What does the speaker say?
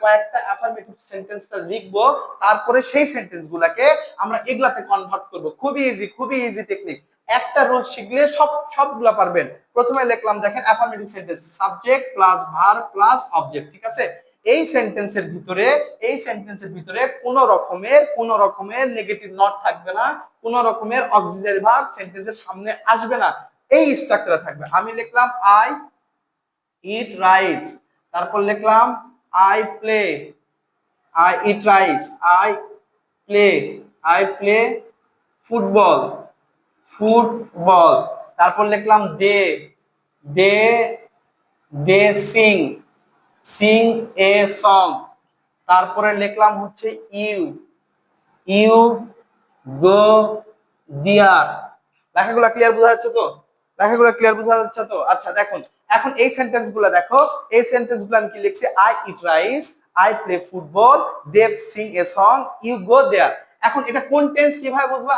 কয়েকটা অ্যাফার্মেটিভ সেন্টেন্সটা লিখবো, তারপরে সেই সেন্টেন্স গুলাকে আমরা এগুলাতে কনভার্ট করব। খুবই ইজি টেকনিক। একটা রুল শিখলে সবগুলা পারবেন। প্রথমে লিখলাম, দেখেন affirmative sentence, subject plus verb plus object, ঠিক আছে। এই সেন্টেন্সের ভিতরে কোনো রকমের নেগেটিভ নট থাকবে না, কোনো রকমের অক্সিলারি ভার্ব সেন্টেন্সের সামনে আসবে না, এই স্ট্রাকচারে থাকবে। আমি লিখলাম আই ইট রাইস, তারপর লিখলাম I play, I eat rice, play I play football, football. তারপর লিখলাম দে, দে দে সিং, সিং এ সং। তারপরে লিখলাম হচ্ছে ইউ, ইউ গো দিয়ার। লেখাগুলো ক্লিয়ার বোঝা যাচ্ছে তো? লেখাগুলো ক্লিয়ার বোঝা যাচ্ছে তো? আচ্ছা দেখুন, এখন এই সেন্টেন্স গুলো দেখো, এই সেন্টেন্স গুলো আমি কি লিখছি, I eat rice, I play football, they sing a song, you go there. এখন এটা কোন টেন্স কিভাবে বুঝবো?